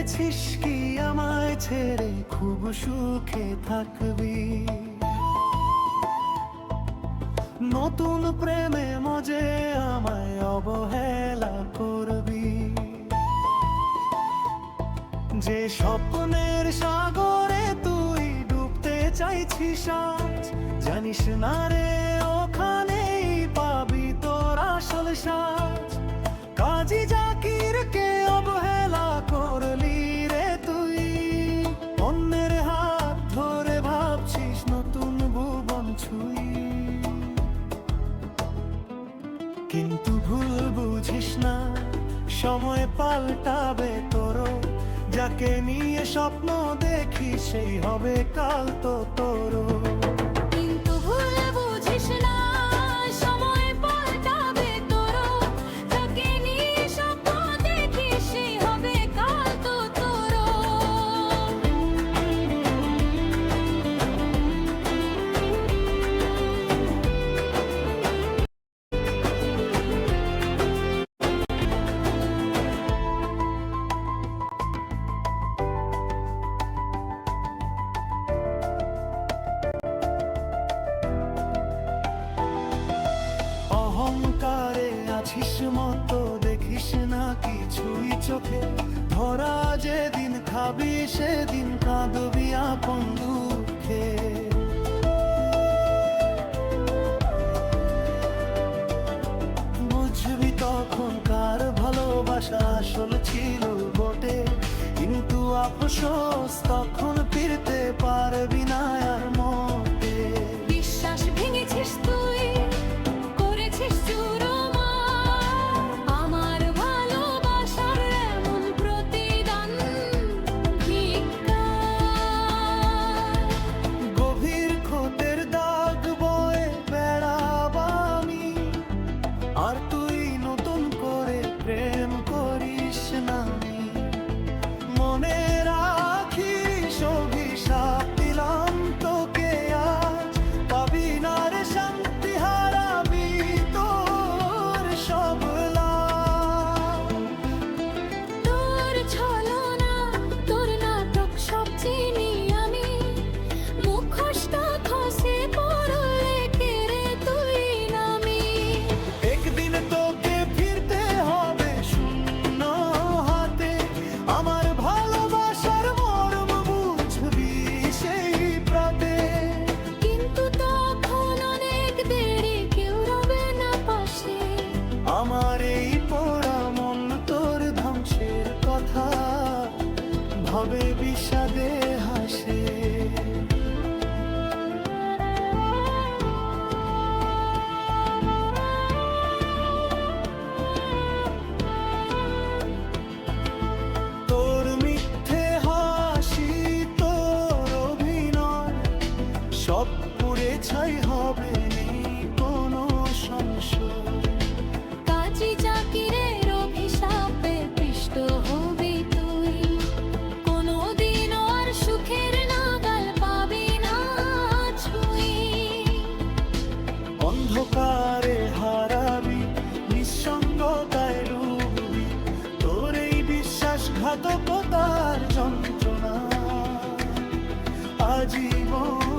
বলেছিস কি আমায় ছেড়ে খুব সুখে থাকবি, নতুন প্রেমে মজে আমায় অবহেলা করবি। যে স্বপ্নের সাগরে তুই ডুবতে চাইছিস আজ, জানিস না রে ওখানেই পাবি তোর আসল সাজ। কাজী জাকিরকে অবহেলা করলি রে তুই, অন্যের হাত ধরে ভাবছিস নতুন ভুবন ছুঁই। কিন্তু ভুল বুঝিস না, সময় পাল্টাবে তোরও, যাকে নিয়ে স্বপ্ন দেখি সেই হবে কাল তো তোরও। কিন্তু ভুল বুঝিস না, সময় পাল্টাবে তোরও, যাকে নিয়ে স্বপ্ন দেখি সেই হবে কাল তো তোরও। অহংকারে আছিস মতো দেখিস না কিছুই চোখে, ধরা যেদিন খাবি সেদিন কাঁদবি আপন দুঃখে। বুঝবি তখন কার ভালোবাসা আসল ছিল বটে, কিন্তু আফসোস তখন ফিরতে পারবি না আর মোটে। বিশ্বাস ভেঙেছিস তুই, করেছিস চুরমার, আমার ভালোবাসার এমন প্রতিদান ধিক্কার। গভীর ক্ষতের দাগ বয়ে বেড়াব আমি, আর তুই নতুন করে প্রেম করিস না। মনে রাখিস অভিশাপ দিলাম তোকে আজ, পাবি না রে শান্তি, হারাবি তোর সব লাভ। তোর ছলনা, তোর নাটক সব চিনি আমি, মুখোশটা খসে পড়লে কে রে তুই নামি। একদিন তোকে ফিরতে হবে শূন্য হাতে, আমার ভালোবাসার মর্ম বুঝবি সেই প্রাতে। কিন্তু তখন অনেক দেরি, কেউ রবে না পাশে। আমার এই পোড়া মন তোর ধ্বংসের কথা ভাবে বিষাদে হাসে। তোর মিথ্যে হাসি, তোর অভিনয় সব পুড়ে ছাই হবে, নেই কোনো সংশয়। কাজী জাকিরের অভিশাপে পিষ্ট হবি তুই, কোনোদিন আর সুখের নাগাল পাবি না ছুঁই। অন্ধকারে হারাবি, নিঃসঙ্গতায় ডুববি, তোর এই বিশ্বাসঘাতকতার যন্ত্রণা আজীবন